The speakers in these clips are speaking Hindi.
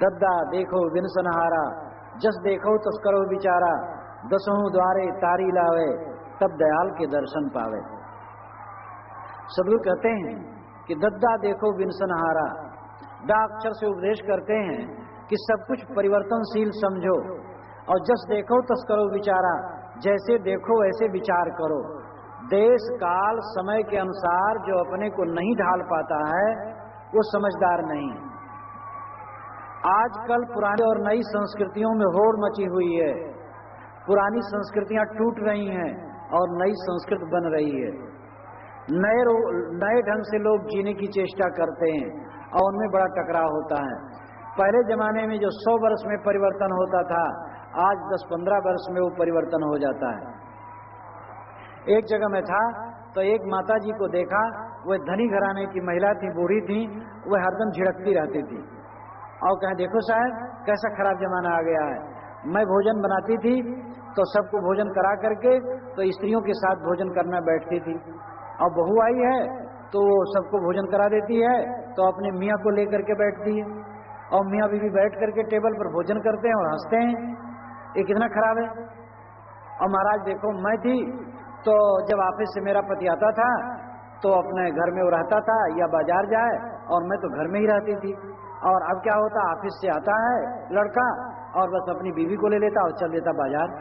दद्दा देखो विनसनहारा, जस देखो तस करो विचारा, दसों द्वारे तारी लावे, तब दयाल के दर्शन पावे। सदगुरु कहते हैं कि दद्दा देखो विनसनहारा, दा अक्षर से उपदेश करते हैं कि सब कुछ परिवर्तनशील समझो, और जस देखो तस करो विचारा, जैसे देखो वैसे विचार करो। देश काल समय के अनुसार जो अपने को नहीं ढाल पाता है वो समझदार नहीं। आजकल पुरानी और नई संस्कृतियों में होड़ मची हुई है। पुरानी संस्कृतियां टूट रही हैं और नई संस्कृति बन रही है। नए ढंग से लोग जीने की चेष्टा करते हैं और उनमें बड़ा टकराव होता है। पहले जमाने में जो 100 वर्ष में परिवर्तन होता था, आज 10-15 वर्ष में वो परिवर्तन हो जाता है। एक जगह में था तो एक माता जी को देखा, वह धनी घराने की महिला थी, बूढ़ी थी, वह हरदम झिड़कती रहती थी और कहे देखो साहब कैसा खराब जमाना आ गया है। मैं भोजन बनाती थी तो सबको भोजन करा करके तो स्त्रियों के साथ भोजन करना बैठती थी, और बहू आई है तो सबको भोजन करा देती है तो अपने मियाँ को लेकर के बैठती है, और मियाँ बीवी बैठ करके टेबल पर भोजन करते हैं और हंसते हैं। ये कितना खराब है। और महाराज देखो मैं थी तो जब ऑफिस से मेरा पति आता था तो अपने घर में वो रहता था या बाजार जाए, और मैं तो घर में ही रहती थी। और अब क्या होता, ऑफिस से आता है लड़का और बस अपनी बीवी को ले लेता और चल देता बाजार।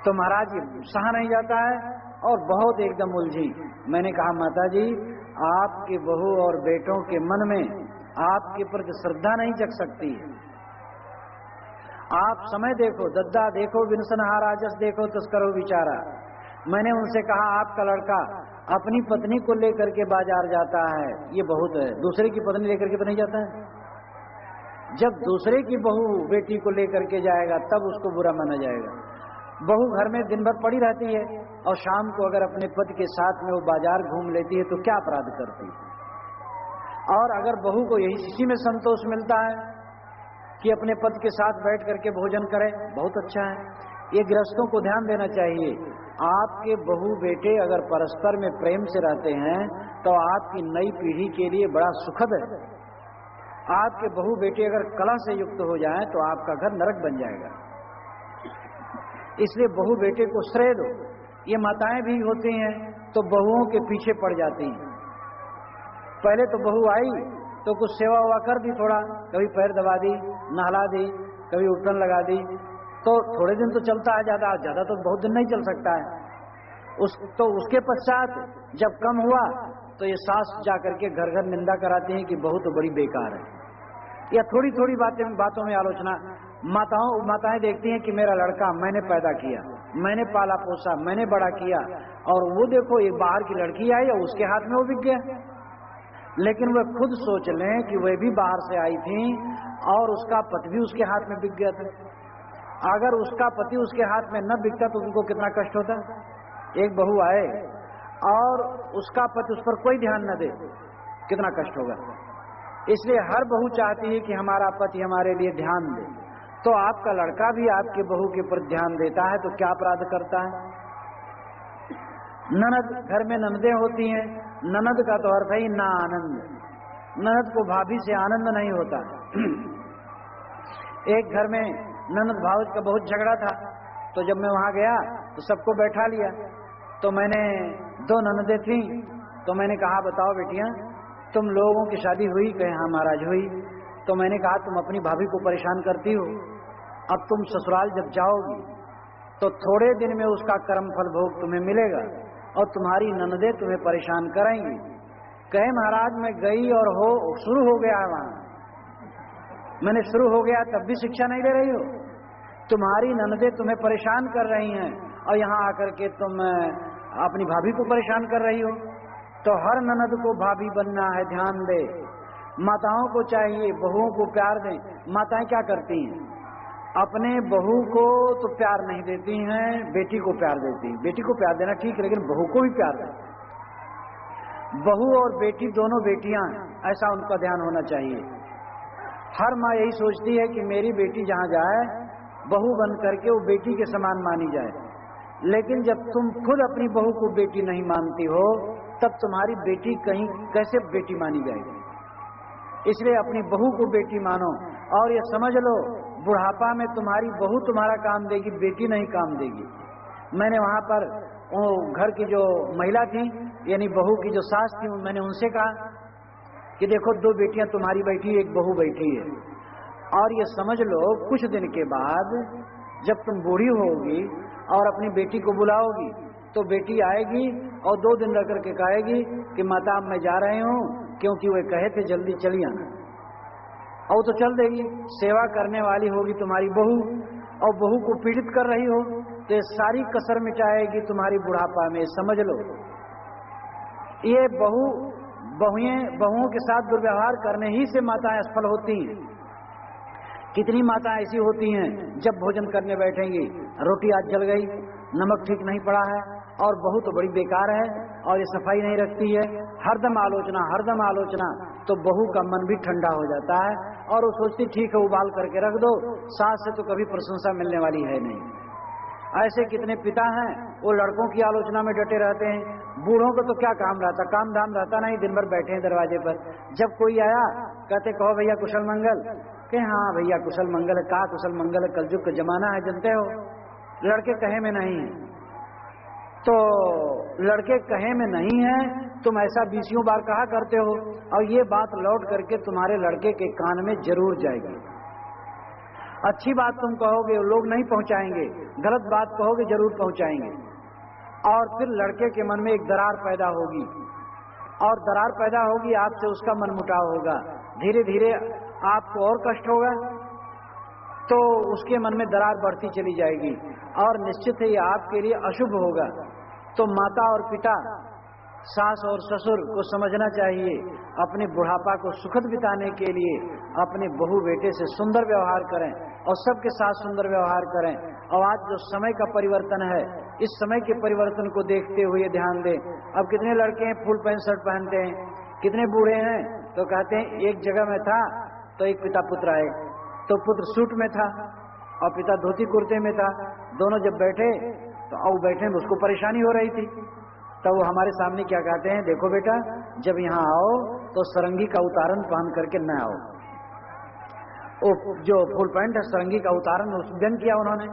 तो महाराज ये सहा नहीं जाता है और बहुत एकदम उलझी। मैंने कहा माता जी आपके बहू और बेटों के मन में आपके प्रति श्रद्धा नहीं जग सकती। आप समय देखो, दद्दा देखो विनसनहारा, जस देखो तस करो विचारा। मैंने उनसे कहा आपका लड़का अपनी पत्नी को लेकर के बाजार जाता है, ये बहुत है, दूसरे की पत्नी लेकर के तो नहीं जाता है। जब दूसरे की बहू बेटी को लेकर के जाएगा तब उसको बुरा माना जाएगा। बहू घर में दिन भर पड़ी रहती है और शाम को अगर अपने पति के साथ में वो बाजार घूम लेती है तो क्या अपराध करती है। और अगर बहू को यही इसी में संतोष मिलता है कि अपने पति के साथ बैठ करके भोजन करे, बहुत अच्छा है। ये गृहस्थों को ध्यान देना चाहिए। आपके बहू बेटे अगर परस्पर में प्रेम से रहते हैं तो आपकी नई पीढ़ी के लिए बड़ा सुखद है। आपके बहू बेटे अगर कलह से युक्त हो जाएं तो आपका घर नरक बन जाएगा। इसलिए बहू बेटे को श्रेय दो। ये माताएं भी होती हैं तो बहुओं के पीछे पड़ जाती हैं। पहले तो बहू आई तो कुछ सेवा हुआ कर दी, थोड़ा कभी पैर दबा दी, नहला दी, कभी उठन लगा दी, तो थोड़े दिन तो चलता है, ज्यादा तो बहुत दिन नहीं चल सकता है। तो उसके पश्चात जब कम हुआ तो ये सास जाकर के घर घर निंदा कराती हैं कि बहू तो बड़ी बेकार है, या थोड़ी थोड़ी बातों में आलोचना। माताएं देखती हैं कि मेरा लड़का मैंने पैदा किया, मैंने पाला पोसा, मैंने बड़ा किया, और वो देखो एक बाहर की लड़की आई और उसके हाथ में वो बिक गया। लेकिन वह खुद सोच लें कि वह भी बाहर से आई थी और उसका पति भी उसके हाथ में बिक गया था। अगर उसका पति उसके हाथ में न बिकता तो उनको कितना कष्ट होता। एक बहू आए और उसका पति उस पर कोई ध्यान न दे, कितना कष्ट होगा। इसलिए हर बहू चाहती है कि हमारा पति हमारे लिए ध्यान दे। तो आपका लड़का भी आपके बहू के ऊपर ध्यान देता है तो क्या अपराध करता है। ननद, घर में ननदें होती हैं, ननद का तो अर्थ ही ना आनंद। ननद को भाभी से आनंद नहीं होता। एक घर में ननद भावज का बहुत झगड़ा था, तो जब मैं वहां गया तो सबको बैठा लिया। तो मैंने 2 ननदें थीं, तो मैंने कहा बताओ बेटियां तुम लोगों की शादी हुई? कहे हाँ महाराज हुई। तो मैंने कहा तुम अपनी भाभी को परेशान करती हो, अब तुम ससुराल जब जाओगी तो थोड़े दिन में उसका कर्म फल भोग तुम्हें मिलेगा और तुम्हारी ननदें तुम्हें परेशान करेंगी। कहे महाराज मैं गई और शुरू हो गया है वहां, मैंने शुरू हो गया तब भी शिक्षा नहीं दे रही हो। तुम्हारी ननदें तुम्हें परेशान कर रही हैं और यहाँ आकर के तुम अपनी भाभी को परेशान कर रही हो। तो हर ननद को भाभी बनना है, ध्यान दे। माताओं को चाहिए बहुओं को प्यार दें। माताएं क्या करती हैं, अपने बहू को तो प्यार नहीं देती हैं, बेटी को प्यार देती हैं। बेटी को प्यार देना ठीक है, लेकिन बहू को भी प्यार दें। बहू और बेटी दोनों बेटियां, ऐसा उनका ध्यान होना चाहिए। हर माँ यही सोचती है कि मेरी बेटी जहां जाए बहू बन करके वो बेटी के समान मानी जाए। लेकिन जब तुम खुद अपनी बहू को बेटी नहीं मानती हो तब तुम्हारी बेटी कहीं कैसे बेटी मानी जाएगी। इसलिए अपनी बहू को बेटी मानो और ये समझ लो बुढ़ापा में तुम्हारी बहू तुम्हारा काम देगी, बेटी नहीं काम देगी। मैंने वहां पर वो घर की जो महिला थी, यानी बहू की जो सास थी, मैंने उनसे कहा कि देखो 2 बेटियां तुम्हारी बैठी, एक बहू बैठी है, और ये समझ लो कुछ दिन के बाद जब तुम बूढ़ी होगी और अपनी बेटी को बुलाओगी तो बेटी आएगी और 2 दिन रह करके कहेगी कि माता अब मैं जा रही हूँ, क्योंकि वे कहे थे जल्दी चली आना, और तो चल देगी। सेवा करने वाली होगी तुम्हारी बहू, और बहू को पीड़ित कर रही हो तो ये सारी कसर मिटाएगी तुम्हारी बुढ़ापा में। समझ लो ये बहुओं के साथ दुर्व्यवहार करने ही से माताएं असफल होती हैं। कितनी माताएं ऐसी होती हैं जब भोजन करने बैठेंगी, रोटी आज जल गई, नमक ठीक नहीं पड़ा है, और बहू तो बड़ी बेकार है और ये सफाई नहीं रखती है, हरदम आलोचना, तो बहू का मन भी ठंडा हो जाता है और वो सोचती ठीक है उबाल करके रख दो, सास से तो कभी प्रशंसा मिलने वाली है नहीं। ऐसे कितने पिता हैं वो लड़कों की आलोचना में डटे रहते हैं। बूढ़ों को तो क्या काम रहता, काम धाम रहता नहीं, दिन भर बैठे हैं दरवाजे पर। जब कोई आया कहते कहो भैया कुशल मंगल, के हाँ भैया कुशल मंगल है, का कुशल मंगल है, कलयुग का जमाना है जानते हो। लड़के कहे में नहीं है, तो लड़के कहे में नहीं है, तुम ऐसा 20 बार कहा करते हो, और ये बात लौट करके तुम्हारे लड़के के कान में जरूर जाएगी। अच्छी बात तुम कहोगे लोग नहीं पहुंचाएंगे, गलत बात कहोगे जरूर पहुंचाएंगे, और फिर लड़के के मन में एक दरार पैदा होगी, और दरार पैदा होगी, आपसे उसका मनमुटाव होगा, धीरे धीरे आपको और कष्ट होगा, तो उसके मन में दरार बढ़ती चली जाएगी, और निश्चित है ये आपके लिए अशुभ होगा। तो माता और पिता, सास और ससुर को समझना चाहिए, अपने बुढ़ापा को सुखद बिताने के लिए अपने बहू बेटे से सुंदर व्यवहार करें और सबके साथ सुंदर व्यवहार करें। और आज जो समय का परिवर्तन है, इस समय के परिवर्तन को देखते हुए ध्यान दें। अब कितने लड़के हैं फुल पैंट शर्ट पहनते हैं, कितने बूढ़े हैं तो कहते हैं एक जगह में था तो एक पिता पुत्र आए, तो पुत्र सूट में था और पिता धोती कुर्ते में था, दोनों जब बैठे तो अब बैठे में उसको परेशानी हो रही थी, तो वो हमारे सामने क्या कहते हैं, देखो बेटा जब यहाँ आओ तो सरंगी का उतारण पहन करके न आओ। वो जो फुल पैंट है सरंगी का उतारण व्यंग किया उन्होंने,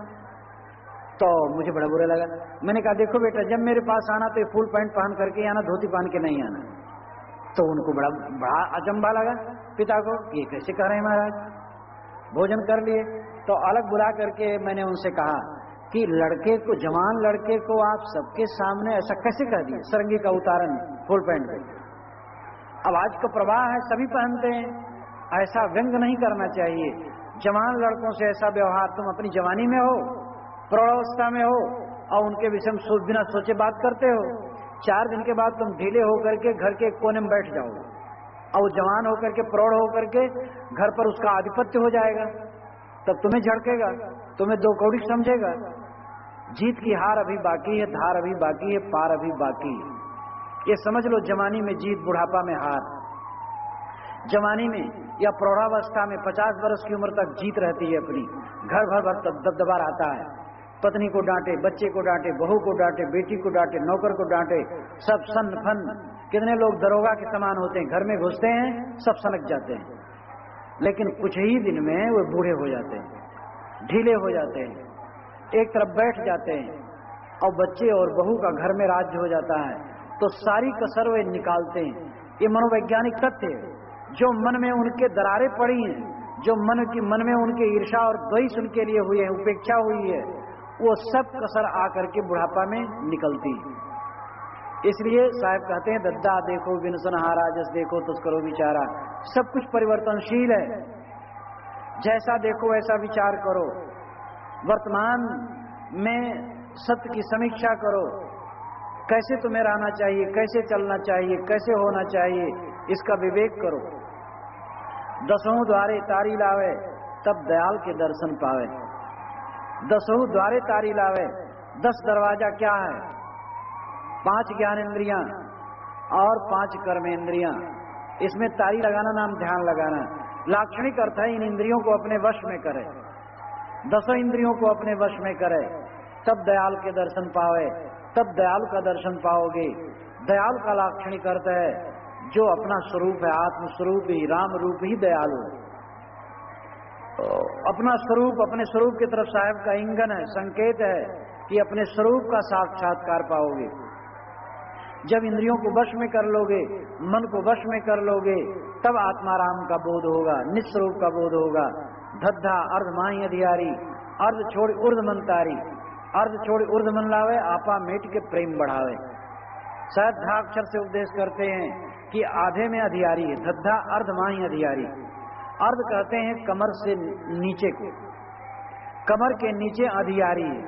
तो मुझे बड़ा बुरा लगा। मैंने कहा देखो बेटा जब मेरे पास आना तो फुल पैंट पहन करके आना, धोती पहन के नहीं आना। तो उनको बड़ा अचंभा लगा पिता को, ये कैसे कह रहे हैं महाराज। भोजन कर लिए तो अलग बुला करके मैंने उनसे कहा कि लड़के को, जवान लड़के को आप सबके सामने ऐसा कैसे कह दिए, सरंगी का उतारण फुल पैंट पे। अब आज का प्रवाह है सभी पहनते हैं, ऐसा व्यंग नहीं करना चाहिए। जवान लड़कों से ऐसा व्यवहार, तुम अपनी जवानी में हो, प्रौढ़ावस्था में हो और उनके विषय में बिना सोचे बात करते हो, 4 दिन के बाद तुम ढीले होकर के घर के कोने में बैठ जाओगे और जवान होकर के प्रौढ़ होकर के घर पर उसका आधिपत्य हो जाएगा, तब तुम्हें झड़केगा, तुम्हें 2 कौड़ी समझेगा। जीत की हार अभी बाकी है, धार अभी बाकी है, पार अभी बाकी है। ये समझ लो जवानी में जीत, बुढ़ापा में हार। जवानी में या प्रौढ़ावस्था में 50 वर्ष की उम्र तक जीत रहती है अपनी, घर भर दबदबा रहता है, पत्नी को डांटे, बच्चे को डांटे, बहू को डांटे, बेटी को डांटे, नौकर को डांटे, सब सन फन। कितने लोग दरोगा के समान होते हैं, घर में घुसते हैं सब सनक जाते हैं, लेकिन कुछ ही दिन में वो बूढ़े हो जाते हैं, ढीले हो जाते हैं, एक तरफ बैठ जाते हैं और बच्चे और बहू का घर में राज्य हो जाता है, तो सारी कसर वे निकालते हैं। ये मनोवैज्ञानिक तथ्य है। जो मन में उनके दरारें पड़ी हैं, जो मन में उनके ईर्षा और द्वेष उनके लिए हुए हैं, उपेक्षा हुई है, वो सब कसर आकर के बुढ़ापा में निकलती है। इसलिए साहब कहते हैं दद्दा देखो विनसन हारा, जस देखो तस्करो विचारा। सब कुछ परिवर्तनशील है, जैसा देखो वैसा विचार करो। वर्तमान में सत्य की समीक्षा करो, कैसे तुम्हें रहना चाहिए, कैसे चलना चाहिए, कैसे होना चाहिए, इसका विवेक करो। 10 द्वारे तारी लावे तब दयाल के दर्शन पावे। 10 द्वारे तारी लावे, 10 दरवाजा क्या है, 5 ज्ञानेंद्रियां और 5 कर्मेंद्रियां। इसमें तारी लगाना नाम ध्यान लगाना। लाक्षणिक अर्थ है इन इंद्रियों को अपने वश में करे, 10 इंद्रियों को अपने वश में करे, तब दयाल के दर्शन पावे, तब दयाल का दर्शन पाओगे। दयाल का लाक्षणिक अर्थ है जो अपना स्वरूप है, आत्म स्वरूप ही, राम रूप ही दयालु। अपना स्वरूप, अपने स्वरूप की तरफ साहब का इंगन है, संकेत है कि अपने स्वरूप का साक्षात्कार पाओगे। जब इंद्रियों को वश में कर लोगे, मन को वश में कर लोगे, तब आत्माराम का बोध होगा, निस्वरूप का बोध होगा। धद्धा अर्ध माही अधियारी, अर्ध छोड़ उर्ध मन तारी, अर्ध छोड़ उर्ध मन लावे, आपा मेट के प्रेम बढ़ावे। शायद धाक्षर से उपदेश करते हैं कि आधे में अधियारी है, धद्धा अर्ध माही अधियारी। अर्ध कहते हैं कमर से नीचे को, कमर के नीचे अधियारी है,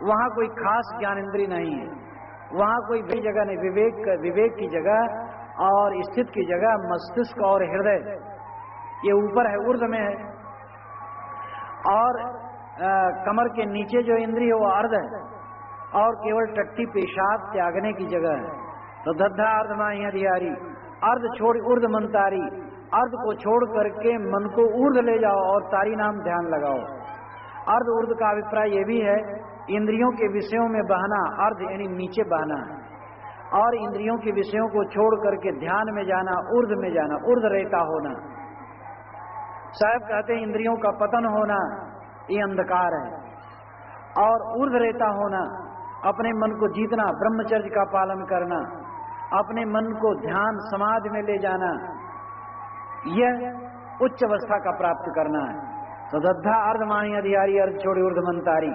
वहां कोई खास ज्ञान इंद्री नहीं है, वहां कोई भी जगह नहीं, विवेक की जगह और स्थित की जगह मस्तिष्क और हृदय, ये ऊपर है, ऊर्ध्व में है। और कमर के नीचे जो इंद्रिय है वो अर्ध है, और केवल टट्टी पेशाब त्यागने की जगह है। तो धद्धा अर्ध माही अधियारी, अर्ध छोड़ ऊर्ध मन तारी, अर्ध को छोड़ करके मन को ऊर्ध ले जाओ और तारी नाम ध्यान लगाओ। अर्ध ऊर्ध का अभिप्राय ये भी है, इंद्रियों के विषयों में बहना, अर्ध यानी नीचे बहना, और इंद्रियों के विषयों को छोड़ करके ध्यान में जाना, ऊर्ध में जाना, ऊर्ध रहता होना। साहब कहते हैं इंद्रियों का पतन होना ये अंधकार है, और ऊर्ध रहता होना, अपने मन को जीतना, ब्रह्मचर्य का पालन करना, अपने मन को ध्यान समाधि में ले जाना, यह उच्च अवस्था का प्राप्त करना है। तो दद्धा अर्ध माही अधियारी, अर्ध छोड़ी ऊर्ध मंतारी।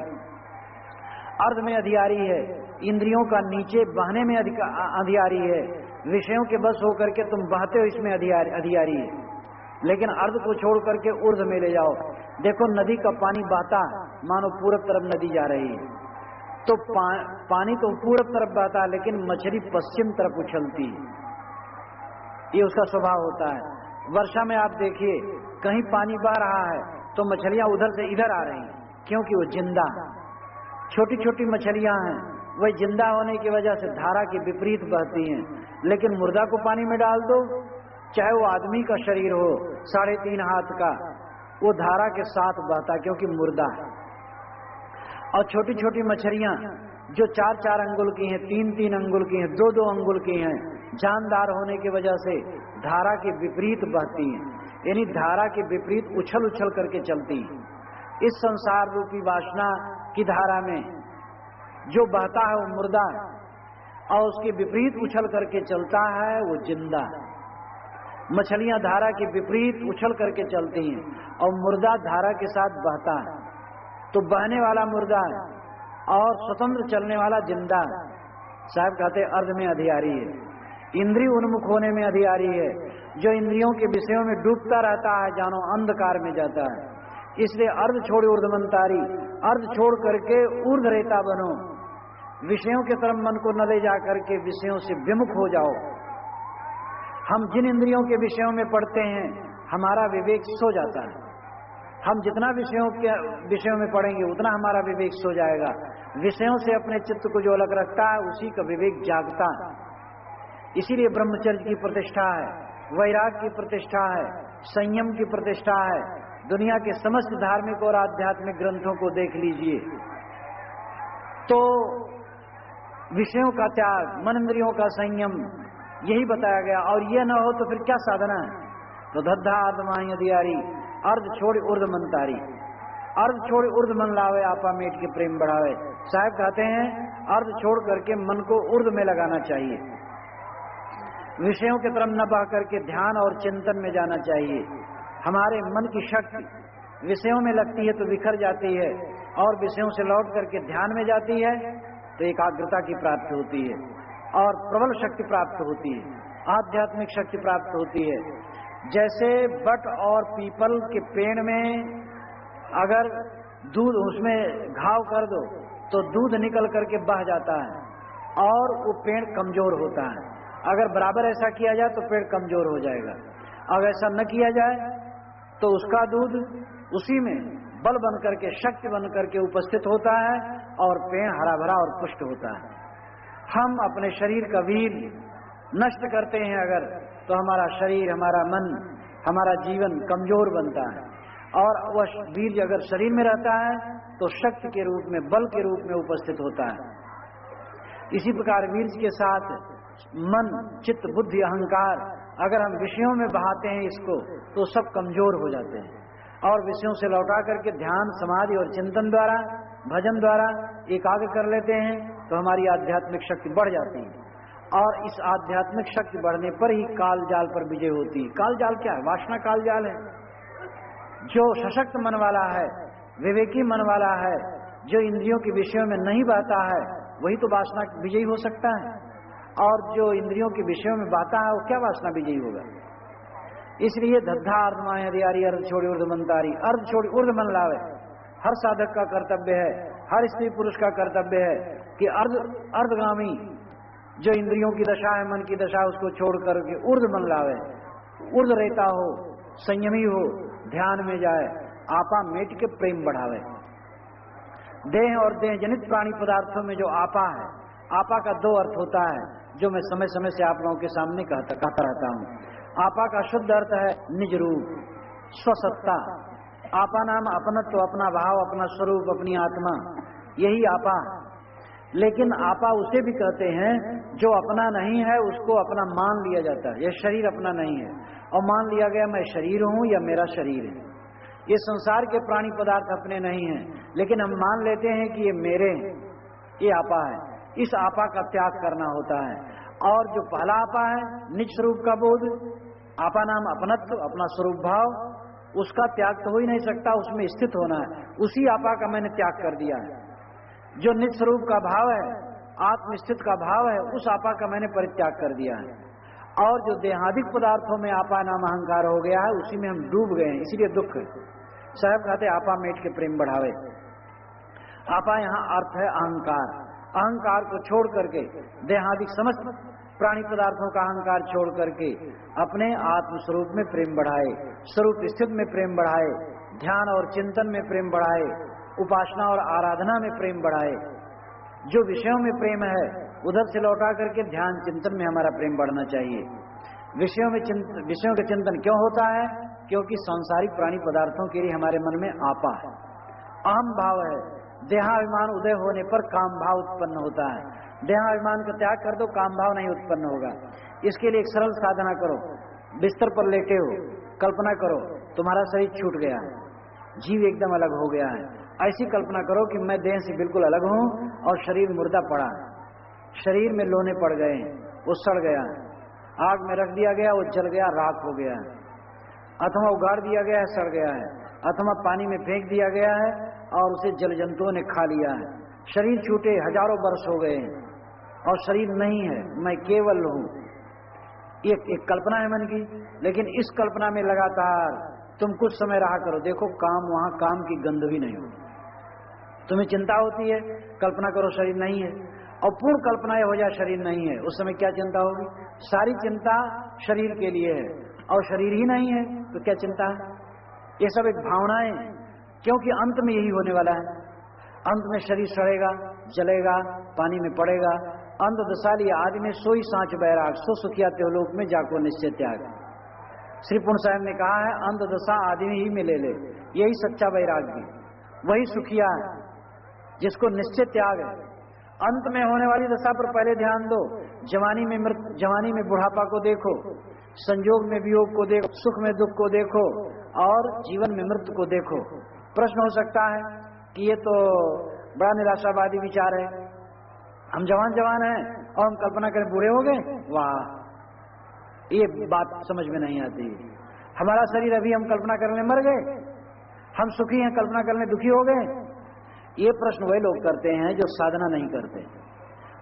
अर्ध में अधियारी है, इंद्रियों का नीचे बहने में अधियारी है, विषयों के बस होकर के तुम बहते हो इसमें अधियारी है। लेकिन अर्ध को छोड़ करके ऊर्ध में ले जाओ। देखो नदी का पानी बहता, मानो पूरब तरफ नदी जा रही है, तो पानी तो पूरब तरफ बहता है, लेकिन मछली पश्चिम तरफ उछलती है, ये उसका स्वभाव होता है। वर्षा में आप देखिए कहीं पानी बह रहा है तो मछलियां उधर से इधर आ रही हैं, क्योंकि वो जिंदा, छोटी छोटी मछलियां हैं, वह जिंदा होने की वजह से धारा के विपरीत बहती हैं। लेकिन मुर्दा को पानी में डाल दो, चाहे वो आदमी का शरीर हो 3.5 हाथ का, वो धारा के साथ बहता, क्योंकि मुर्दा है। और छोटी छोटी मछलियां जो 4-4 अंगुल की हैं, 3-3 अंगुल की हैं, 2-2 अंगुल की हैं, जानदार होने की वजह से धारा के विपरीत बहती हैं, यानी धारा के विपरीत उछल उछल करके चलती हैं। इस संसार रूपी वासना की धारा में जो बहता है वो मुर्दा है, और उसके विपरीत उछल करके चलता है वो जिंदा है। मछलियां धारा के विपरीत उछल करके चलती हैं और मुर्दा धारा के साथ बहता है। तो बहने वाला मुर्दा है और स्वतंत्र चलने वाला जिंदा है। साहब कहते अर्ध में अधियारी है, इंद्रिय उन्मुख होने में अधियारी है। जो इंद्रियों के विषयों में डूबता रहता है जानो अंधकार में जाता है। इसलिए अर्ध छोड़ ऊर्ध मंतारी, अर्ध छोड़ करके ऊर्ध रेता बनो, विषयों के तरफ मन को न ले जा करके विषयों से विमुख हो जाओ। हम जिन इंद्रियों के विषयों में पढ़ते हैं हमारा विवेक सो जाता है। हम जितना विषयों में पढ़ेंगे उतना हमारा विवेक सो जाएगा। विषयों से अपने चित्त को जो अलग रखता है उसी का विवेक जागता है। इसीलिए ब्रह्मचर्य की प्रतिष्ठा है, वैराग्य की प्रतिष्ठा है, संयम की प्रतिष्ठा है। दुनिया के समस्त धार्मिक और आध्यात्मिक ग्रंथों को देख लीजिए तो विषयों का त्याग, मन इंद्रियों का संयम, यही बताया गया। और यह न हो तो फिर क्या साधना है? तो धद्धा अर्ध माही अधियारी, अर्ध छोड़ ऊर्ध मन तारी, अर्ध छोड़ ऊर्ध मन लावे, आपा मेट के प्रेम बढ़ावे। साहब कहते हैं अर्ध छोड़ करके मन को ऊर्ध में लगाना चाहिए, विषयों की तरफ न बह करके ध्यान और चिंतन में जाना चाहिए। हमारे मन की शक्ति विषयों में लगती है तो बिखर जाती है, और विषयों से लौट करके ध्यान में जाती है तो एकाग्रता की प्राप्ति होती है और प्रबल शक्ति प्राप्त होती है, आध्यात्मिक शक्ति प्राप्त होती है। जैसे बट और पीपल के पेड़ में अगर दूध उसमें घाव कर दो तो दूध निकल करके बह जाता है और वो पेड़ कमजोर होता है। अगर बराबर ऐसा किया जाए तो पेड़ कमजोर हो जाएगा, अगर ऐसा न किया जाए तो उसका दूध उसी में बल बन करके, शक्ति बन करके उपस्थित होता है और पेड़ हरा भरा और पुष्ट होता है। हम अपने शरीर का वीर नष्ट करते हैं अगर, तो हमारा शरीर, हमारा मन, हमारा जीवन कमजोर बनता है। और वह वीर अगर शरीर में रहता है तो शक्ति के रूप में, बल के रूप में उपस्थित होता है। इसी प्रकार वीर के साथ मन, चित्त, बुद्धि, अहंकार, अगर हम विषयों में बहाते हैं इसको तो सब कमजोर हो जाते हैं और विषयों से लौटा करके ध्यान, समाधि और चिंतन द्वारा, भजन द्वारा एकाग्र कर लेते हैं तो हमारी आध्यात्मिक शक्ति बढ़ जाती है। और इस आध्यात्मिक शक्ति बढ़ने पर ही काल जाल पर विजय होती है। काल जाल क्या है? वासना काल जाल है। जो सशक्त मन वाला है, विवेकी मन वाला है, जो इंद्रियों के विषयों में नहीं बहता है, वही तो वासना विजयी हो सकता है। और जो इंद्रियों के विषयों में बहता है वो क्या वासना विजयी होगा? इसलिए धद्धा अर्धमाय हरियारी अर्ध छोड़ी ऊर्ध मनतारी, अर्ध छोड़ी ऊर्ध मन लावे। हर साधक का कर्तव्य है, हर स्त्री पुरुष का कर्तव्य है कि अर्धगामी जो इंद्रियों की दशा है, मन की दशा, उसको छोड़ करके ऊर्ध मन लावे, ऊर्ध रहता हो, संयमी हो, ध्यान में जाए, आपा मेट के प्रेम बढ़ावे। देह और देह जनित प्राणी पदार्थों में जो आपा है, आपा का दो अर्थ होता है जो मैं समय समय से आप लोगों के सामने कहता रहता हूँ। आपा का शुद्ध अर्थ है निज रूप, स्वसत्ता। आपा नाम अपनत्व, अपना भाव, अपना स्वरूप, अपनी आत्मा, यही आपा। लेकिन आपा उसे भी कहते हैं जो अपना नहीं है, उसको अपना मान लिया जाता है। यह शरीर अपना नहीं है और मान लिया गया मैं शरीर हूं या मेरा शरीर है। ये संसार के प्राणी पदार्थ अपने नहीं हैं, लेकिन हम मान लेते हैं कि ये मेरे हैं, ये आपा है। इस आपा का त्याग करना होता है। और जो पहला आपा है निज स्वरूप का बोध, आपा नाम अपनत्व, अपना स्वरूप भाव, उसका त्याग तो हो ही नहीं सकता, उसमें स्थित होना है। उसी आपा का मैंने त्याग कर दिया है। जो निज स्वरूप का भाव है, आत्मस्थित का भाव है, उस आपा का मैंने परित्याग कर दिया है। और जो देहादिक पदार्थों में आपा नाम अहंकार हो गया है, उसी में हम डूब गए हैं, इसीलिए दुख है। साहब कहते आपा मेट के प्रेम बढ़ावे। आपा यहाँ अर्थ है अहंकार। अहंकार को छोड़ करके, देहादिक समस्त प्राणी पदार्थों का अहंकार छोड़ करके अपने आत्म स्वरूप में प्रेम बढ़ाए, स्वरूप स्थित में प्रेम बढ़ाए, ध्यान और चिंतन में प्रेम बढ़ाए, उपासना और आराधना में प्रेम बढ़ाए। जो विषयों में प्रेम है उधर से लौटा करके ध्यान चिंतन में हमारा प्रेम बढ़ना चाहिए। विषयों का चिंतन क्यों होता है? क्योंकि सांसारिक प्राणी पदार्थों के लिए हमारे मन में आपा है, अहम भाव है। देहाभिमान उदय होने पर काम भाव उत्पन्न होता है। देहाभिमान का त्याग कर दो, काम भाव नहीं उत्पन्न होगा। इसके लिए एक सरल साधना करो। बिस्तर पर लेटे हो, कल्पना करो तुम्हारा शरीर छूट गया है, जीव एकदम अलग हो गया है। ऐसी कल्पना करो कि मैं देह से बिल्कुल अलग हूं और शरीर मुर्दा पड़ा है, शरीर में लोने पड़ गए हैं, वो सड़ गया है, आग में रख दिया गया, वो जल गया, राख हो गया है, अथवा उगाड़ दिया गया है, सड़ गया है, अथवा पानी में फेंक दिया गया है और उसे जल जंतुओं ने खा लिया है। शरीर छूटे हजारों वर्ष हो गए हैं और शरीर नहीं है, मैं केवल हूं। एक कल्पना है मन की, लेकिन इस कल्पना में लगातार तुम कुछ समय रहा करो, देखो काम, वहां काम की गंध भी नहीं होगी। तुम्हें चिंता होती है, कल्पना करो शरीर नहीं है, और पूर्ण कल्पना हो जाए शरीर नहीं है, उस समय क्या चिंता होगी? सारी चिंता शरीर के लिए है और शरीर ही नहीं है तो क्या चिंता है? ये सब एक भावनाएं, क्योंकि अंत में यही होने वाला है। अंत में शरीर सड़ेगा, जलेगा, पानी में पड़ेगा। अंत दशाली आदि में सोई सांच बैराग, सो सुखिया त्योलोक में जाको निश्चय त्याग। श्री पूर्ण साहब ने कहा है अंत दशा आदमी ही में ले ले, यही सच्चा वैराग्य, वही सुखिया है जिसको निश्चय त्याग है। अंत में होने वाली दशा पर पहले ध्यान दो। जवानी में बुढ़ापा को देखो, संयोग में वियोग को देखो, सुख में दुख को देखो और जीवन में मृत्यु को देखो। प्रश्न हो सकता है कि ये तो बड़ा निराशावादी विचार है, हम जवान हैं और हम कल्पना करें बूढ़े हो गए, वाह, ये बात समझ में नहीं आती। हमारा शरीर अभी हम कल्पना करने मर गए, हम सुखी हैं कल्पना करने दुखी हो गए। ये प्रश्न वही लोग करते हैं जो साधना नहीं करते।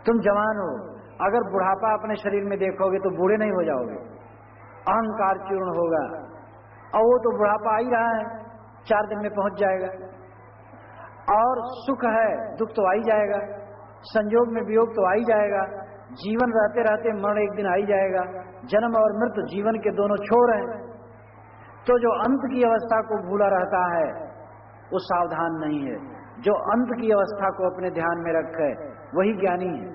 तुम जवान हो, अगर बुढ़ापा अपने शरीर में देखोगे तो बूढ़े नहीं हो जाओगे, अहंकार चूर्ण होगा और वो तो बुढ़ापा आ ही रहा है, 4 दिन में पहुंच जाएगा। और सुख है, दुख तो आ ही जाएगा, संयोग में वियोग तो आ ही जाएगा, जीवन रहते रहते मरण एक दिन आ ही जाएगा। जन्म और मृत्यु जीवन के दोनों छोर हैं। तो जो अंत की अवस्था को भूला रहता है वो सावधान नहीं है। जो अंत की अवस्था को अपने ध्यान में रखे वही ज्ञानी है।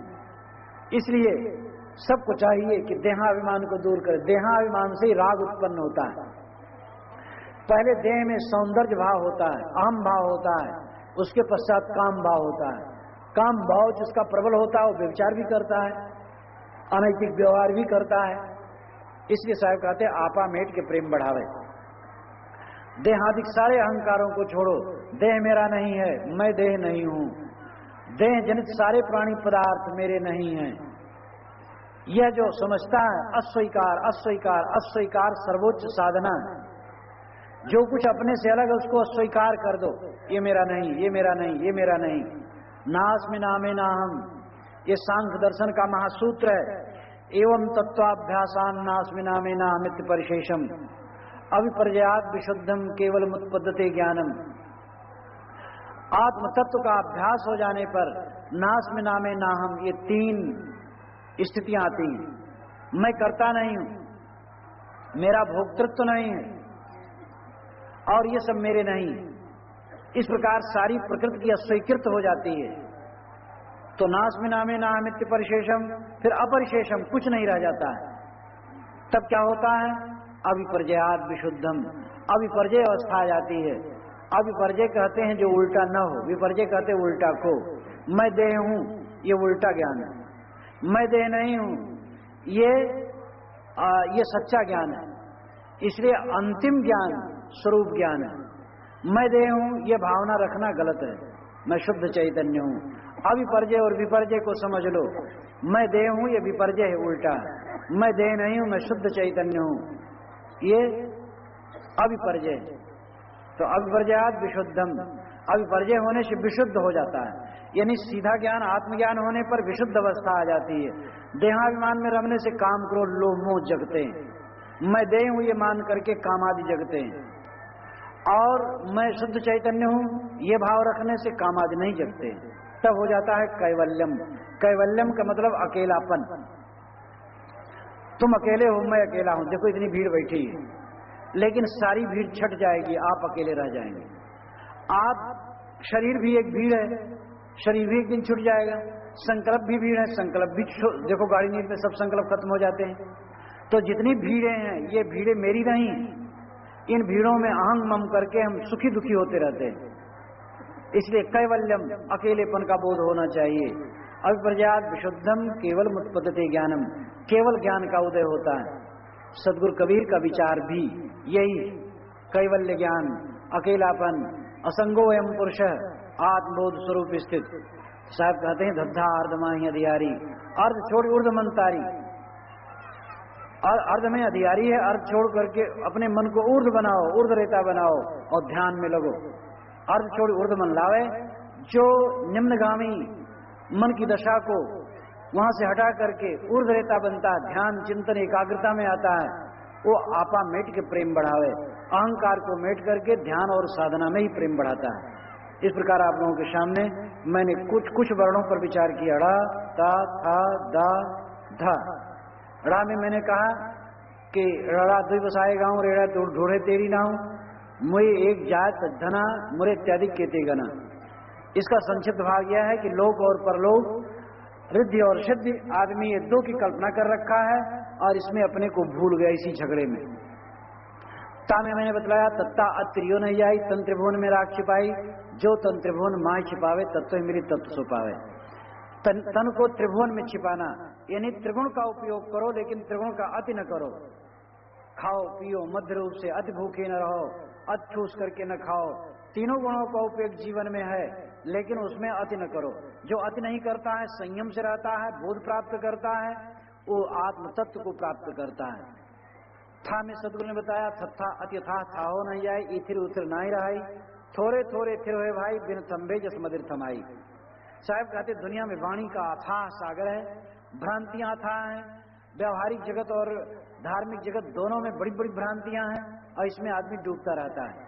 इसलिए सबको चाहिए कि देहाभिमान को दूर करे। देहाभिमान से ही राग उत्पन्न होता है। पहले देह में सौंदर्य भाव होता है, अहम भाव होता है, उसके पश्चात काम भाव होता है। काम भाव जिसका प्रबल होता है वो व्यभिचार भी करता है, अनैतिक व्यवहार भी करता है। इसलिए साहब कहते हैं आपा मेट के प्रेम बढ़ावे। देहादिक सारे अहंकारों को छोड़ो। देह मेरा नहीं है, मैं देह नहीं हूं। देह जनित सारे प्राणी पदार्थ मेरे नहीं हैं। यह जो समझता है अस्वीकार अस्वीकार अस्वीकार सर्वोच्च साधना है। जो कुछ अपने से अलग है उसको अस्वीकार कर दो। ये मेरा नहीं, ये मेरा नहीं, ये मेरा नहीं। नास्मि नामे नाहम, ये सांख्य दर्शन का महासूत्र है। एवं तत्वाभ्यासान नास्मि नामे नाहमित्य परिशेषम अविपर्यात विशुद्धम केवल मुत्पद्यते ज्ञानम। आत्म तत्व का अभ्यास हो जाने पर नास्मि नामे नाहम, ये तीन स्थितियां आती हैं। मैं करता नहीं हूं, मेरा भोक्तृत्व नहीं है, और ये सब मेरे नहीं। इस प्रकार सारी प्रकृति की अस्वीकृत हो जाती है। तो नास्मि नामे नाहमित्य परिशेषम, फिर अपरिशेषम, कुछ नहीं रह जाता है। तब क्या होता है? अविपर्जयात विशुद्धम, अविपर्जय अवस्था आ जाती है। अविपर्जय कहते हैं जो उल्टा न हो, विपर्जय कहते हैं उल्टा को। मैं देह हूं, ये उल्टा ज्ञान है। मैं देह नहीं हूं, ये सच्चा ज्ञान है। इसलिए अंतिम ज्ञान स्वरूप ज्ञान है। मैं देह हूं, ये भावना रखना गलत है। मैं शुद्ध चैतन्य हूं। अविपर्जय और विपर्जय को समझ लो। मैं देह हूं, ये विपर्जय है, उल्टा है। मैं देह नहीं हूं, मैं शुद्ध चैतन्य हूं, ये अविपर्जय है। तो अविपर्जयात विशुद्धम, अविपर्जय होने से विशुद्ध हो जाता है। यानी सीधा ज्ञान, आत्मज्ञान होने पर विशुद्ध अवस्था आ जाती है। देहाभिमान में रमने से काम, क्रोध, लोभ, मोह जगते हैं। मैं देह हूं ये मान करके काम आदि जगते हैं। और मैं शुद्ध चैतन्य हूं ये भाव रखने से काम आदि नहीं जगते। तब हो जाता है कैवल्यम। कैवल्यम का मतलब अकेलापन। तुम अकेले हो, मैं अकेला हूं। देखो इतनी भीड़ बैठी है, लेकिन सारी भीड़ छट जाएगी, आप अकेले रह जाएंगे। आप, शरीर भी एक भीड़ है, शरीर भी एक दिन छूट जाएगा। संकल्प भी भीड़ है, संकल्प भी, देखो गाड़ी नींद में सब संकल्प खत्म हो जाते हैं। तो जितनी भीड़ें हैं ये भीड़ें मेरी नहीं। इन भीड़ों में अहंग मम करके हम सुखी दुखी होते रहते हैं। इसलिए कैवल्यम, अकेलेपन का बोध होना चाहिए। अविपर्यात विशुद्धम केवल मुत्पद्यते ज्ञानम, केवल ज्ञान का उदय होता है। सदगुरु कबीर का विचार भी यही, कैवल्य ज्ञान, अकेलापन, असंगो एवं पुरुष, आत्मबोध स्वरूप स्थित। साहब कहते हैं धद्धा अर्धमाही अधियारी, अर्ध छोड़ ऊर्ध मन तारी। और अर्ध में अधियारी है, अर्ध छोड़ करके अपने मन को ऊर्ध बनाओ, ऊर्ध रेता बनाओ और ध्यान में लगो। अर्ध छोड़ ऊर्ध मन लावे। जो निम्नगामी मन की दशा को वहां से हटा करके ऊर्ध रेता बनता है, ध्यान चिंतन एकाग्रता में आता है, वो आपा मेट के प्रेम बढ़ावे। अहंकार को मेट करके ध्यान और साधना में ही प्रेम बढ़ाता है। इस प्रकार आप लोगों के सामने मैंने कुछ वर्णों पर विचार किया। ड़ा, ता, था, दा, धा। ड़ा में मैंने कहा कि ड़ा दुई बसाए गाँव, रेड़ा ढूढ़े तेरी नाव, मुझे एक जात धना, मुरे इत्यादि केते गना। इसका संक्षिप्त भाग यह है कि लोक और परलोक, रिद्धि और सिद्धि, आदमी ये दो की कल्पना कर रखा है और इसमें अपने को भूल गया इसी झगड़े में। ता में मैंने बतलाया तत्ता अत्रियो नहीं आई, तन त्रिभुवन में राख छिपाई, जो तन त्रिभुवन माय छिपावे तत्व मेरी तत्व छुपावे। तन को त्रिभुवन में छिपाना, यानी त्रिगुण का उपयोग करो, लेकिन त्रिगुण का अति न करो। खाओ पियो मध्य रूप से, अति भूखे न रहो, अति ठूस करके न खाओ। तीनों गुणों का उपयोग जीवन में है, लेकिन उसमें अति न करो। जो अति नहीं करता है, संयम से रहता है, बोध प्राप्त करता है, वो आत्म तत्व को प्राप्त करता है। था में सदगुरु ने बताया थत्था अति था, हो नहीं जाए, इथिर उथिर नहीं रहाई, थोड़े थोड़े थिर हुए भाई, बिन थम्बे जस मदिर थमाई। साहब कहते दुनिया में वाणी का अथाह सागर है, भ्रांतियां अथाह हैं। व्यवहारिक जगत और धार्मिक जगत दोनों में बड़ी बड़ी भ्रांतियां हैं और इसमें आदमी डूबता रहता है।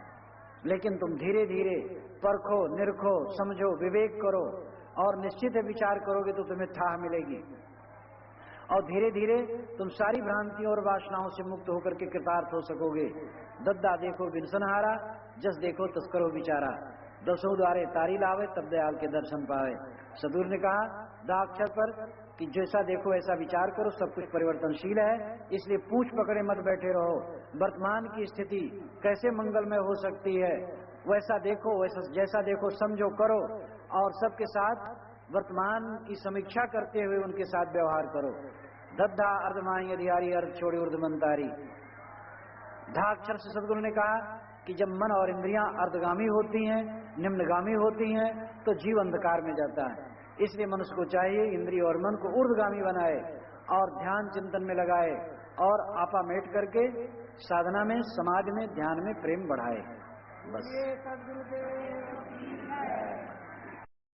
लेकिन तुम धीरे धीरे परखो, निरखो, समझो, विवेक करो और निश्चित है विचार करोगे तो तुम्हें ठाह मिलेगी। और धीरे धीरे तुम सारी भ्रांतियों और वासनाओं से मुक्त होकर के कृतार्थ हो सकोगे। दद्दा देखो बिनसनहारा, जस देखो तस करो विचारा, दसों द्वारे तारी लावे तब दयाल के दर्शन पावे। सदगुरु ने कहा दाक्षर पर कि जैसा देखो ऐसा विचार करो, सब कुछ परिवर्तनशील है, इसलिए पूछ पकड़े मत बैठे रहो। वर्तमान की स्थिति कैसे मंगलमय हो सकती है वैसा देखो, वैसा जैसा देखो समझो, करो और सबके साथ वर्तमान की समीक्षा करते हुए उनके साथ व्यवहार करो। दद्धा अर्धमाही अधियारी, अर्ध छोड़ी ऊर्ध्वमंतारी। धा अक्षर से सदगुरु ने कहा कि जब मन और इंद्रियां अर्धगामी होती हैं, निम्नगामी होती हैं, तो जीव अंधकार में जाता है। इसलिए मनुष्य को चाहिए इंद्रिय और मन को ऊर्ध्वगामी बनाए और ध्यान चिंतन में लगाए और आपा मेट करके साधना में, समाधि में, ध्यान में प्रेम बढ़ाए। बस।